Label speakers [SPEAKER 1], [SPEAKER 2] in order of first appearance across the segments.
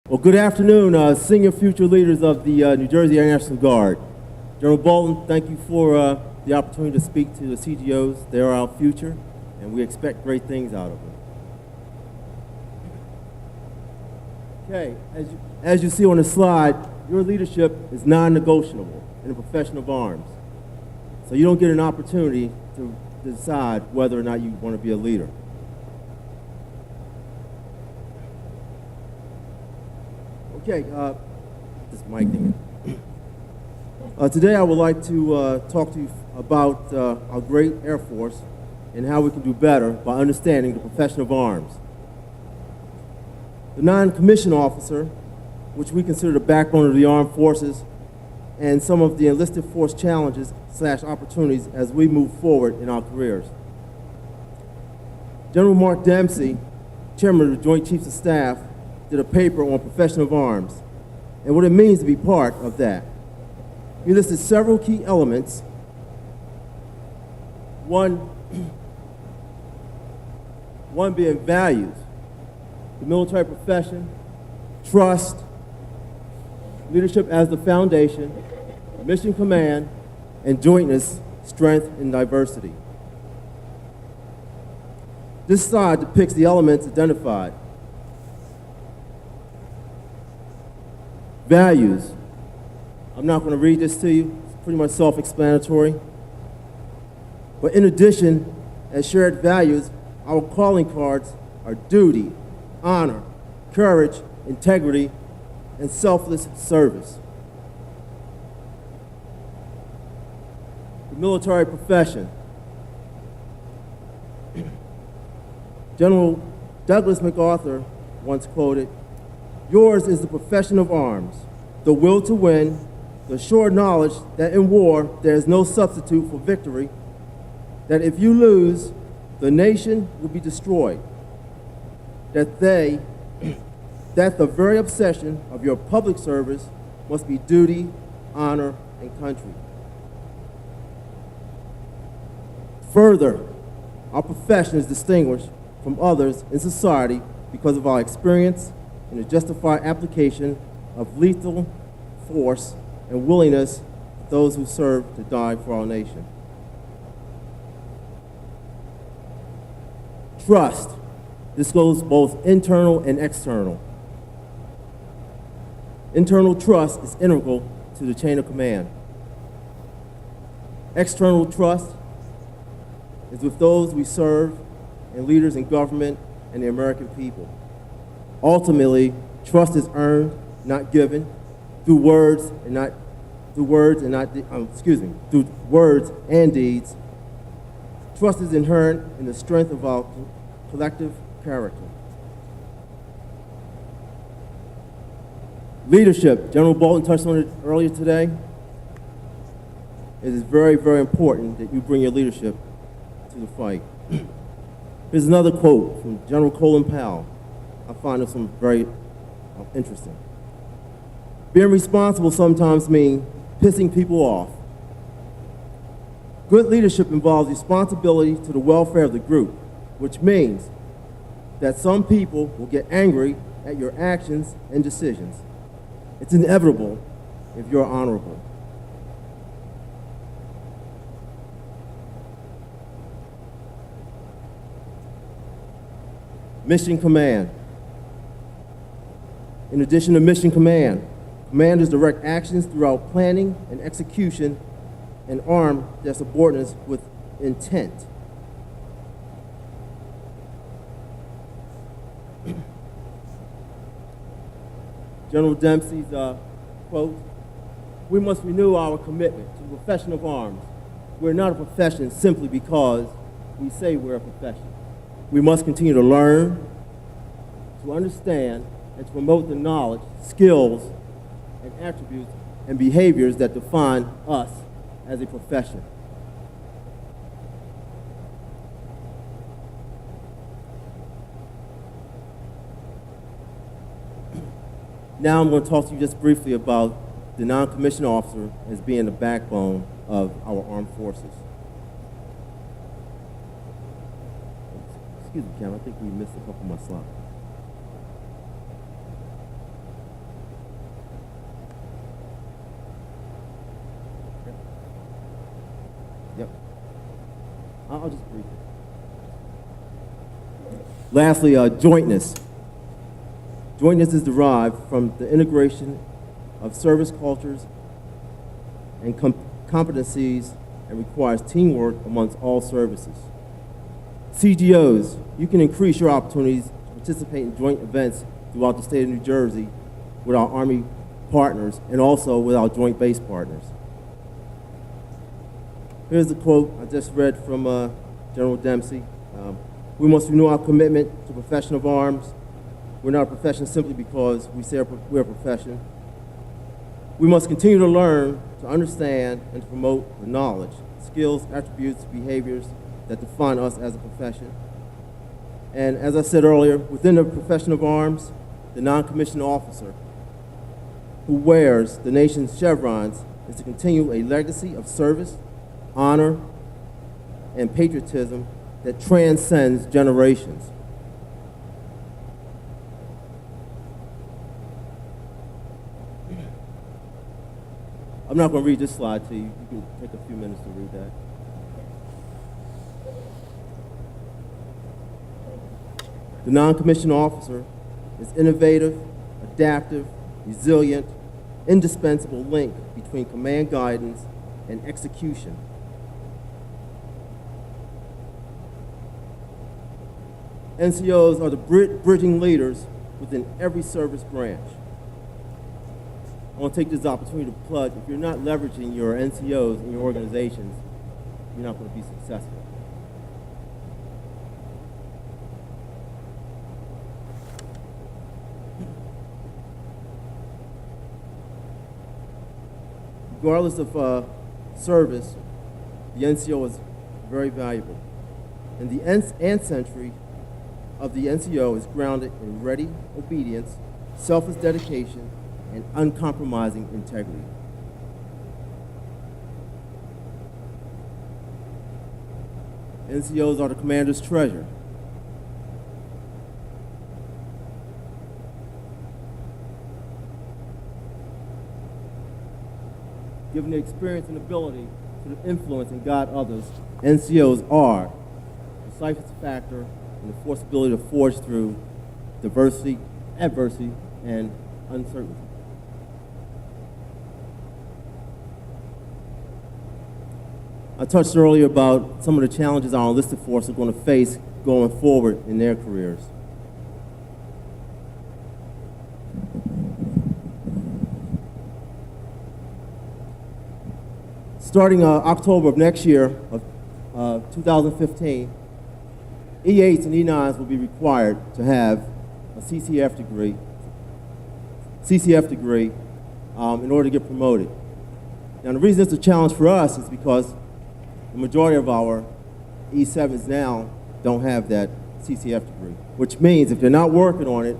[SPEAKER 1] Well, good afternoon, senior future leaders of the New Jersey Air National Guard. General Bolton, thank you for the opportunity to speak to the CGOs. They are our future, and we expect great things out of them. Okay, as you see on the slide, your leadership is non-negotiable in the profession of arms. So you don't get an opportunity to decide whether or not you want to be a leader. Okay, this mic thing. Today I would like to talk to you about our great Air Force and how we can do better by understanding the profession of arms. The non-commissioned officer, which we consider the backbone of the armed forces, and some of the enlisted force challenges / opportunities as we move forward in our careers. General Mark Dempsey, chairman of the Joint Chiefs of Staff, did a paper on profession of arms and what it means to be part of that. He listed several key elements. One being values, the military profession, trust, leadership as the foundation, mission command, and jointness, strength, and diversity. This slide depicts the elements identified. Values. I'm not going to read this to you. It's pretty much self-explanatory. But in addition, as shared values, our calling cards are duty, honor, courage, integrity, and selfless service. The military profession. General Douglas MacArthur once quoted, "Yours is the profession of arms, the will to win, the sure knowledge that in war there is no substitute for victory, that if you lose, the nation will be destroyed, that the very obsession of your public service must be duty, honor, and country." Further, our profession is distinguished from others in society because of our experience in the justified application of lethal force and willingness of those who serve to die for our nation. Trust. This goes both internal and external. Internal trust is integral to the chain of command. External trust is with those we serve and leaders in government and the American people. Ultimately, trust is earned, not given, through words and deeds. Trust is inherent in the strength of our collective character. Leadership, General Bolton touched on it earlier today. It is very, very important that you bring your leadership to the fight. Here's another quote from General Colin Powell. I find this one very interesting. "Being responsible sometimes means pissing people off. Good leadership involves responsibility to the welfare of the group, which means that some people will get angry at your actions and decisions. It's inevitable if you're honorable." Mission command. In addition to mission command, commanders direct actions throughout planning and execution and arm their subordinates with intent. General Dempsey's quote, "We must renew our commitment to the profession of arms. We're not a profession simply because we say we're a profession. We must continue to learn, to understand, and to promote the knowledge, skills, and attributes and behaviors that define us as a profession." Now I'm going to talk to you just briefly about the non-commissioned officer as being the backbone of our armed forces. Excuse me, Cam, I think we missed a couple of my slides. Yep. I'll just read it. Lastly, jointness. Jointness is derived from the integration of service cultures and competencies and requires teamwork amongst all services. CGOs, you can increase your opportunities to participate in joint events throughout the state of New Jersey with our Army partners and also with our joint base partners. Here's the quote I just read from General Dempsey. We must renew our commitment to profession of arms. We're not a profession simply because we say we're a profession. We must continue to learn, to understand, and to promote the knowledge, skills, attributes, behaviors that define us as a profession. And as I said earlier, within the profession of arms, the non-commissioned officer who wears the nation's chevrons is to continue a legacy of service, honor, and patriotism that transcends generations. I'm not going to read this slide to you. You can take a few minutes to read that. The non-commissioned officer is innovative, adaptive, resilient, indispensable link between command guidance and execution. NCOs are the bridging leaders within every service branch. I want to take this opportunity to plug, if you're not leveraging your NCOs in your organizations, you're not going to be successful. Regardless of service, the NCO is very valuable. And the ancestry of the NCO is grounded in ready obedience, selfless dedication, and uncompromising integrity. NCOs are the commander's treasure. Given the experience and ability to influence and guide others, NCOs are the decisive factor in the force ability to forge through diversity, adversity, and uncertainty. I touched earlier about some of the challenges our enlisted force are going to face going forward in their careers. Starting October of next year, of 2015, E8s and E9s will be required to have a CCF degree in order to get promoted. Now, the reason it's a challenge for us is because the majority of our E7s now don't have that CCF degree, which means if they're not working on it,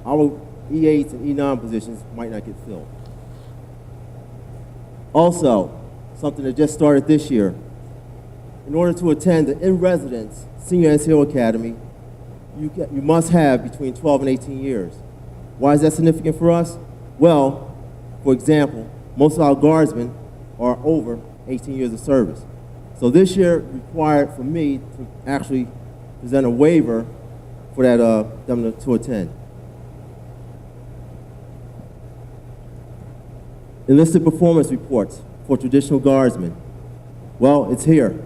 [SPEAKER 1] our E8s and E9 positions might not get filled. Also, something that just started this year, in order to attend the in-residence Senior NCO Academy, you must have between 12 and 18 years. Why is that significant for us? Well, for example, most of our guardsmen are over 18 years of service. So this year required for me to actually present a waiver for that them to attend. Enlisted performance reports for traditional guardsmen. Well, it's here.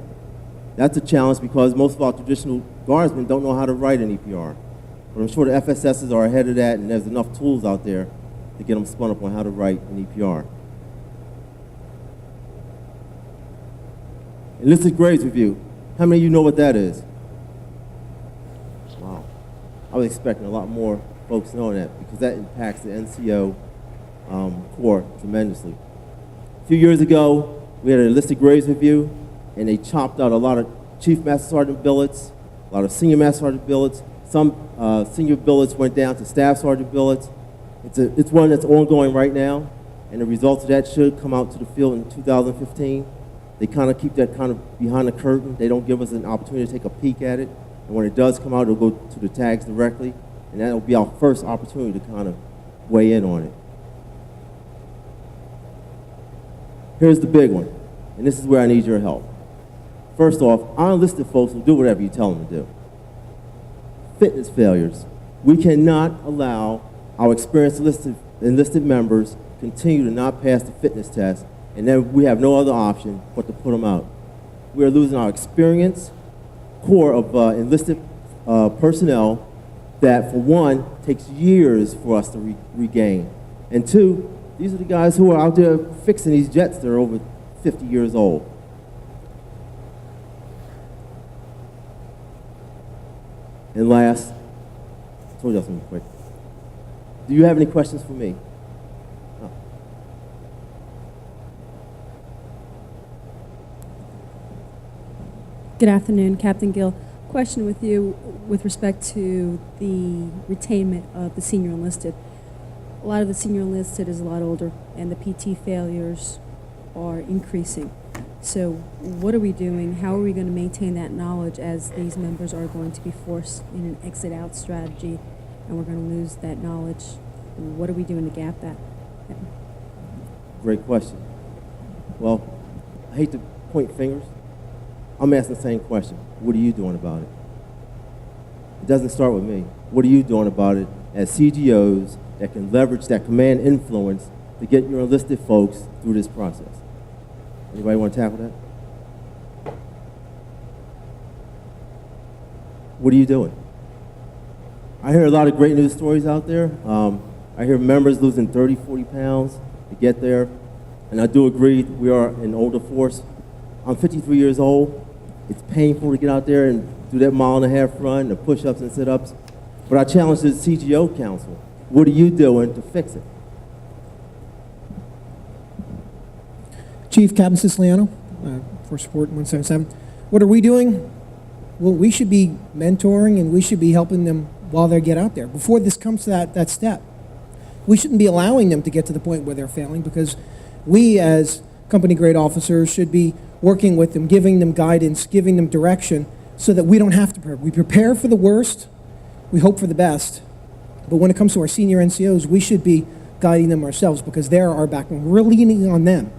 [SPEAKER 1] That's a challenge because most of our traditional guardsmen don't know how to write an EPR. But I'm sure the FSSs are ahead of that, and there's enough tools out there to get them spun up on how to write an EPR. Enlisted grades review. How many of you know what that is? Wow. I was expecting a lot more folks knowing that because that impacts the NCO Corps tremendously. A few years ago, we had an enlisted grades review, and they chopped out a lot of Chief Master Sergeant billets, a lot of Senior Master Sergeant billets. Some senior billets went down to Staff Sergeant billets. It's one that's ongoing right now, and the results of that should come out to the field in 2015. They kind of keep that kind of behind the curtain. They don't give us an opportunity to take a peek at it. And when it does come out, it'll go to the tags directly, and that'll be our first opportunity to kind of weigh in on it. Here's the big one, and this is where I need your help. First off, our enlisted folks will do whatever you tell them to do. Fitness failures. We cannot allow our experienced enlisted members continue to not pass the fitness test, and then we have no other option but to put them out. We are losing our experienced core of enlisted personnel that, for one, takes years for us to regain. And two, these are the guys who are out there fixing these jets that are over 50 years old. And last, I told you I was going to be quick. Do you have any questions for me? Oh.
[SPEAKER 2] Good afternoon, Captain Gill. Question with you with respect to the retainment of the senior enlisted. A lot of the senior enlisted is a lot older, and the PT failures are increasing. So what are we doing? How are we going to maintain that knowledge as these members are going to be forced in an exit-out strategy, and we're going to lose that knowledge? And what are we doing to gap that?
[SPEAKER 1] Great question. Well, I hate to point fingers. I'm asking the same question. What are you doing about it? It doesn't start with me. What are you doing about it as CGOs that can leverage that command influence to get your enlisted folks through this process? Anybody want to tackle that? What are you doing? I hear a lot of great news stories out there. I hear members losing 30, 40 pounds to get there. And I do agree, we are an older force. I'm 53 years old. It's painful to get out there and do that mile-and-a-half run, the push-ups and sit-ups. But I challenge the CGO Council. What are you doing to fix it?
[SPEAKER 3] Chief Captain Siciliano, for Support 177. What are we doing? Well, we should be mentoring and we should be helping them while they get out there. Before this comes to that step, we shouldn't be allowing them to get to the point where they're failing, because we as company grade officers should be working with them, giving them guidance, giving them direction, so that we don't have to prepare. We prepare for the worst, we hope for the best, but when it comes to our senior NCOs, we should be guiding them ourselves, because they're our backbone. We're leaning on them,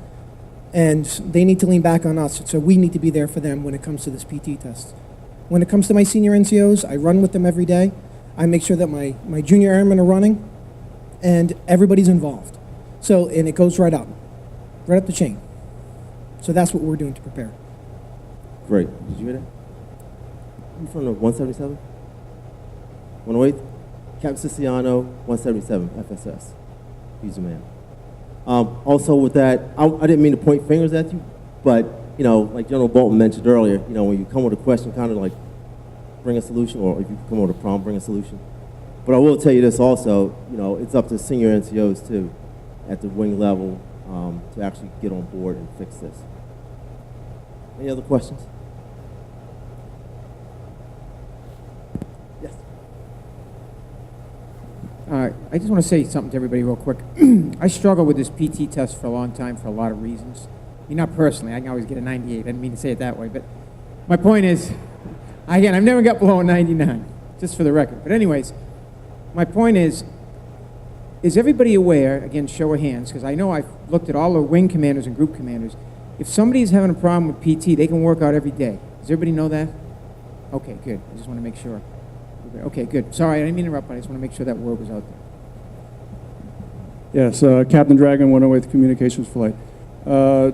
[SPEAKER 3] and they need to lean back on us, so we need to be there for them when it comes to this PT test. When it comes to my senior NCOs, I run with them every day. I make sure that my junior airmen are running, and everybody's involved. So, and it goes right up the chain. So that's what we're doing to prepare.
[SPEAKER 1] Great. Did you hear that? You from the 177? 108? Captain Siciliano, 177, FSS. He's your man. Also with that, I didn't mean to point fingers at you, but, you know, like General Bolton mentioned earlier, you know, when you come with a question, kind of like bring a solution, or if you come with a problem, bring a solution. But I will tell you this also, you know, it's up to senior NCOs too, at the wing level, to actually get on board and fix this. Any other questions? Yes.
[SPEAKER 4] I just want to say something to everybody real quick. I struggle with this PT test for a long time for a lot of reasons. I mean, not personally. I can always get a 98. I didn't mean to say it that way. But my point is, again, I've never got below a 99, just for the record. But anyways, my point is everybody aware, again, show of hands, because I know I've looked at all the wing commanders and group commanders. If somebody's having a problem with PT, they can work out every day. Does everybody know that? Okay, good. I just want to make sure. Okay, good. Sorry, I didn't mean to interrupt, but I just want to make sure that word was out there.
[SPEAKER 5] Yes, Captain Dragon, 108th Communications Flight. A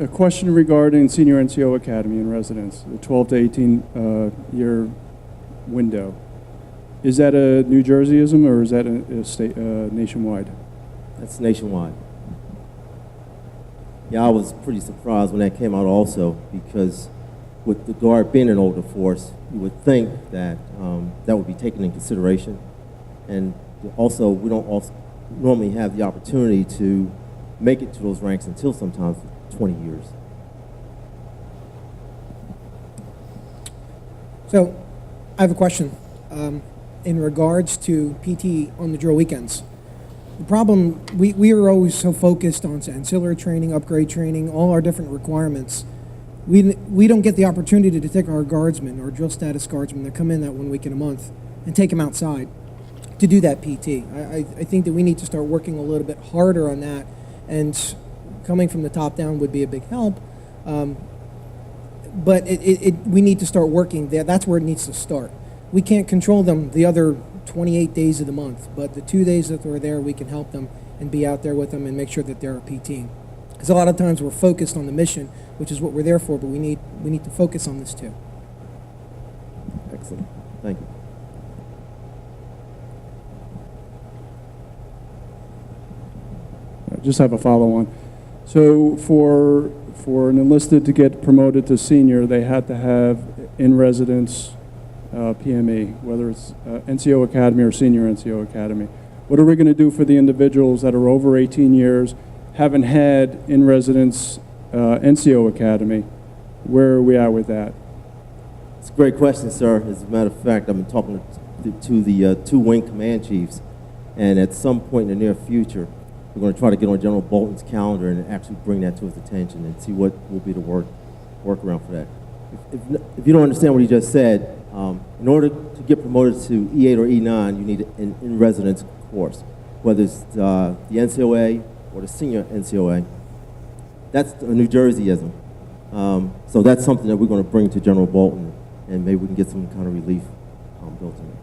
[SPEAKER 5] question regarding Senior NCO Academy in residence, the 12 to 18 year window. Is that a New Jerseyism, or is that a state, nationwide?
[SPEAKER 1] That's nationwide. Yeah, I was pretty surprised when that came out also, because with the Guard being an older force, you would think that that would be taken in consideration. And also, we don't normally have the opportunity to make it to those ranks until sometimes 20 years.
[SPEAKER 3] So, I have a question. In regards to PT on the drill weekends, the problem, we are always so focused on ancillary training, upgrade training, all our different requirements. We don't get the opportunity to take our guardsmen, our drill status guardsmen that come in that 1 week in a month, and take them outside to do that PT. I think that we need to start working a little bit harder on that, and coming from the top down would be a big help. but we need to start working there. That's where it needs to start. We can't control them the other 28 days of the month, but the 2 days that they're there, we can help them and be out there with them and make sure that they're a PT. Because a lot of times we're focused on the mission, which is what we're there for, but we need to focus on this too.
[SPEAKER 1] Excellent. Thank you.
[SPEAKER 5] I just have a follow-on. So for an enlisted to get promoted to senior, they had to have in-residence PME, whether it's NCO Academy or Senior NCO Academy. What are we going to do for the individuals that are over 18 years, haven't had in-residence NCO Academy? Where are we at with that?
[SPEAKER 1] It's a great question, sir. As a matter of fact, I've been talking to the two wing command chiefs, and at some point in the near future, we're going to try to get on General Bolton's calendar and actually bring that to his attention and see what will be the workaround for that. If you don't understand what he just said, in order to get promoted to E8 or E9, you need an in-residence course, whether it's the NCOA or the Senior NCOA. That's a New Jerseyism. So that's something that we're going to bring to General Bolton, and maybe we can get some kind of relief built in.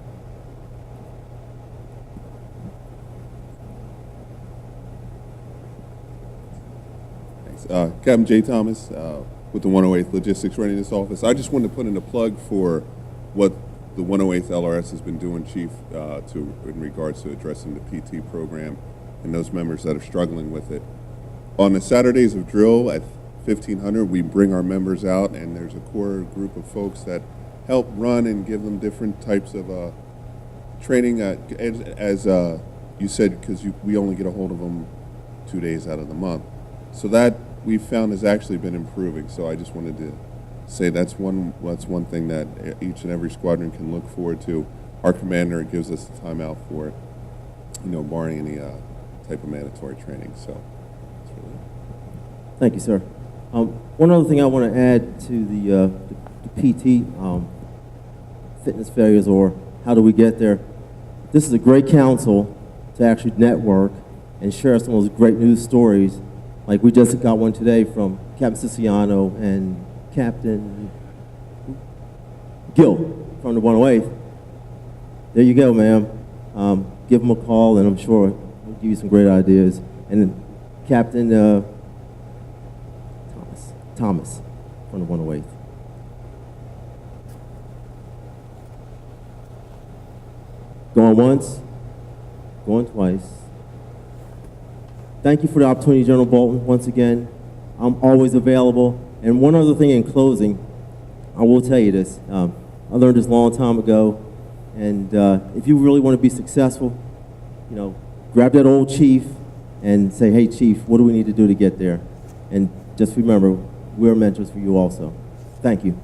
[SPEAKER 6] Captain J. Thomas with the 108th Logistics Readiness Office. I just wanted to put in a plug for what the 108th LRS has been doing, Chief, in regards to addressing the PT program and those members that are struggling with it. On the Saturdays of drill at 1500, we bring our members out, and there's a core group of folks that help run and give them different types of training. As you said, because we only get a hold of them 2 days out of the month. So that we've found has actually been improving. So I just wanted to say that's one thing that each and every squadron can look forward to. Our commander gives us the time out for it, barring any type of mandatory training. So that's really it.
[SPEAKER 1] Thank you, sir. One other thing I want to add to the PT fitness failures, or how do we get there? This is a great council to actually network and share some of those great news stories. Like we just got one today from Captain Siciliano and Captain Gill from the 108th. There you go, ma'am. Give them a call, and I'm sure he'll give you some great ideas. And then Captain Thomas from the 108th. Going once, going twice. Thank you for the opportunity, General Bolton. Once again, I'm always available. And one other thing in closing, I will tell you this. I learned this a long time ago. And if you really want to be successful, grab that old chief and say, hey, chief, what do we need to do to get there? And just remember, we're mentors for you also. Thank you.